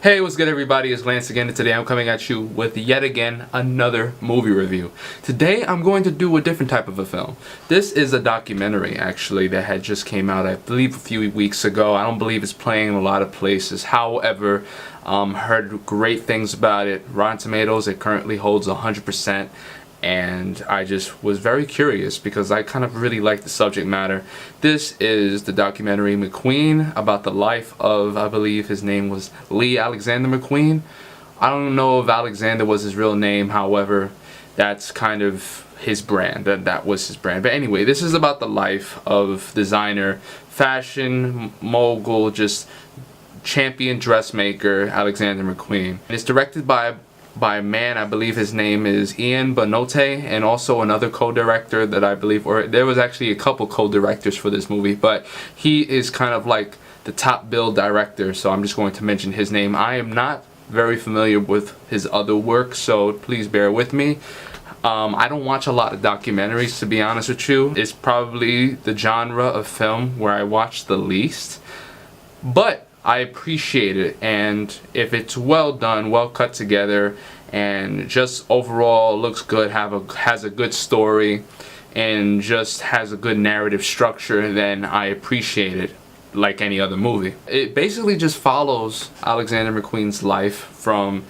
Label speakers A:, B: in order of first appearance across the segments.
A: Hey, what's good everybody? It's Lance again, and today I'm coming at you with yet again another movie review. Today I'm going to do a different type of a film. This is a documentary actually that had just came out, I believe, a few weeks ago. I don't believe it's playing in a lot of places. However, heard great things about it. Rotten Tomatoes, it currently holds 100%. And I just was very curious because I kind of really like the subject matter. This is the documentary McQueen, about the life of, I believe his name was Alexander McQueen. I don't know if Alexander was his real name, however, that's kind of his brand. That was his brand. But anyway, this is about the life of designer, fashion mogul, just champion dressmaker Alexander McQueen. It's directed by a man, I believe his name is Bonhôte, and also another co-director that I believe, or there was actually a couple co-directors for this movie, but he is kind of like the top bill director, so I'm just going to mention his name. I am not very familiar with his other work, so please bear with me. I don't watch a lot of documentaries, to be honest with you. It's probably the genre of film where I watch the least, but I appreciate it, and if it's well done, well cut together, and just overall looks good, has a good story, and just has a good narrative structure, then I appreciate it like any other movie. It basically just follows Alexander McQueen's life from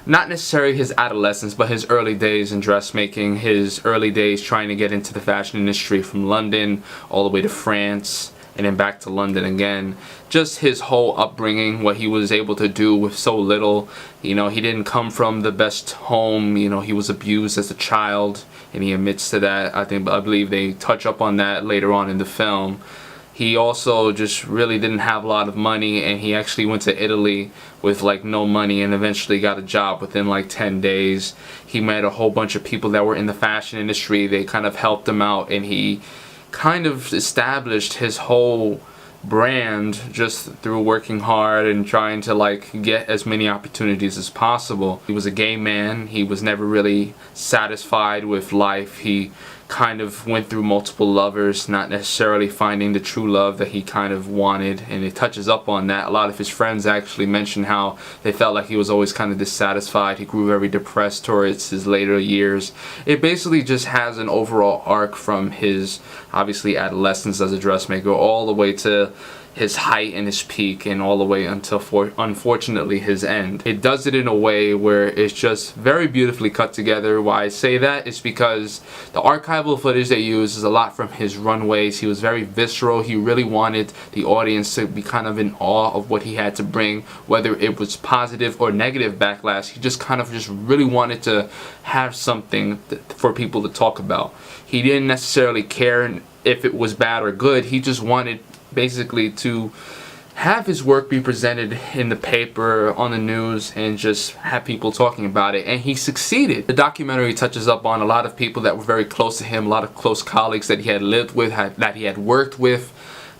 A: not necessarily his adolescence, but his early days in dressmaking, his early days trying to get into the fashion industry from London all the way to France, and then back to London again. Just his whole upbringing, what he was able to do with so little. You know, he didn't come from the best home. You know, he was abused as a child, and he admits to that. I believe they touch up on that later on in the film. He also just really didn't have a lot of money, and he actually went to Italy with like no money and eventually got a job within like 10 days. He met a whole bunch of people that were in the fashion industry. They kind of helped him out, and he kind of established his whole brand just through working hard and trying to like get as many opportunities as possible. He was a gay man. He was never really satisfied with life. He kind of went through multiple lovers, not necessarily finding the true love that he kind of wanted, and it touches up on that. A lot of his friends actually mentioned how they felt like he was always kind of dissatisfied. He grew very depressed towards his later years. It basically just has an overall arc from his obviously adolescence as a dressmaker all the way to his height and his peak, and all the way until unfortunately his end. It does it in a way where it's just very beautifully cut together. Why I say that is because the archival footage they use is a lot from his runways. He was very visceral. He really wanted the audience to be kind of in awe of what he had to bring, whether it was positive or negative backlash. He just kind of really wanted to have something for people to talk about. He didn't necessarily care if it was bad or good. He just wanted basically to have his work be presented in the paper, on the news, and just have people talking about it, and he succeeded. The documentary touches up on a lot of people that were very close to him, a lot of close colleagues that he had lived with, that he had worked with,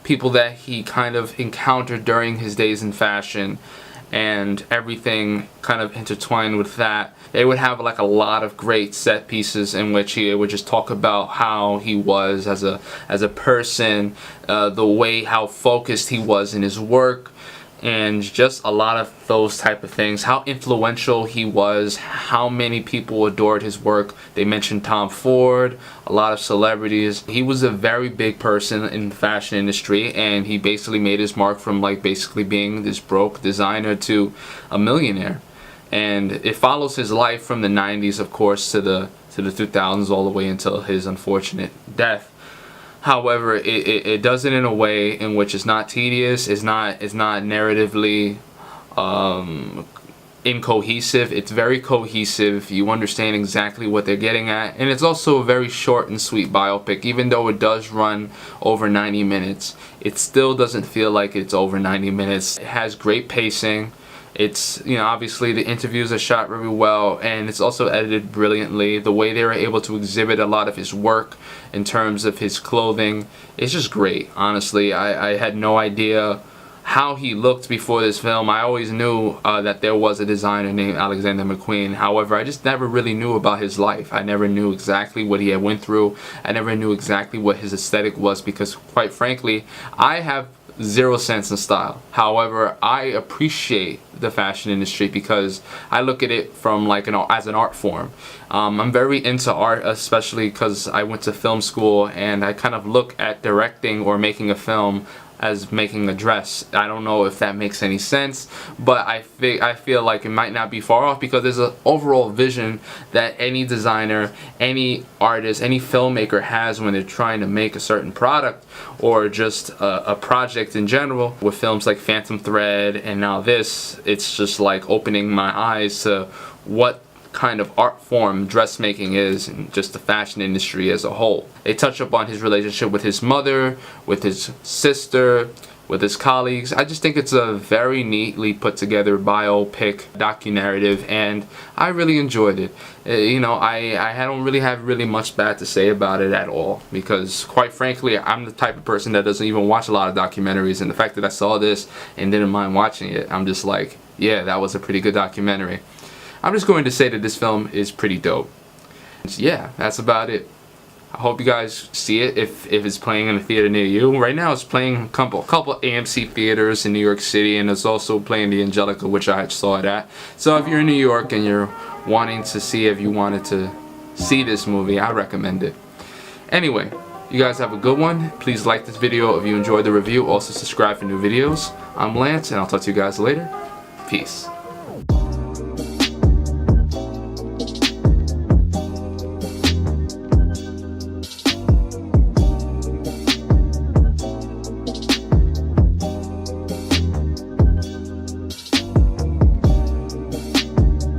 A: people that he kind of encountered during his days in fashion, and everything kind of intertwined with that. They would have like a lot of great set pieces in which he would just talk about how he was as a person, the way how focused he was in his work, and just a lot of those type of things. How influential he was, how many people adored his work. They mentioned Tom Ford, a lot of celebrities. He was a very big person in the fashion industry, and he basically made his mark from like basically being this broke designer to a millionaire. And it follows his life from the 90s, of course, to the 2000s, all the way until his unfortunate death. However, it does it in a way in which it's not tedious, it's not narratively incohesive. It's very cohesive. You understand exactly what they're getting at, and it's also a very short and sweet biopic. Even though it does run over 90 minutes, it still doesn't feel like it's over 90 minutes. It has great pacing. It's, you know, obviously the interviews are shot really well, and it's also edited brilliantly. The way they were able to exhibit a lot of his work in terms of his clothing, it's just great. Honestly, I had no idea how he looked before this film. I always knew that there was a designer named Alexander McQueen. However, I just never really knew about his life. I never knew exactly what he had went through. I never knew exactly what his aesthetic was, because quite frankly, I have zero sense in style. However, I appreciate the fashion industry because I look at it from like as an art form. I'm very into art, especially because I went to film school, and I kind of look at directing or making a film as making a dress. I don't know if that makes any sense, but I feel like it might not be far off, because there's an overall vision that any designer, any artist, any filmmaker has when they're trying to make a certain product or just a project in general. With films like Phantom Thread and now this, it's just like opening my eyes to what kind of art form dressmaking is, and just the fashion industry as a whole. They touch upon his relationship with his mother, with his sister, with his colleagues. I just think it's a very neatly put together biopic docu-narrative, and I really enjoyed it. You know, I don't really have much bad to say about it at all, because quite frankly, I'm the type of person that doesn't even watch a lot of documentaries, and the fact that I saw this and didn't mind watching it, I'm just like, yeah, that was a pretty good documentary. I'm just going to say that this film is pretty dope. Yeah, that's about it. I hope you guys see it if it's playing in a theater near you. Right now it's playing a couple AMC theaters in New York City, and it's also playing the Angelica, which I saw it at. So if you're in New York and you're wanting to see, if you wanted to see this movie, I recommend it. Anyway, you guys have a good one. Please like this video if you enjoyed the review. Also subscribe for new videos. I'm Lance, and I'll talk to you guys later. Peace.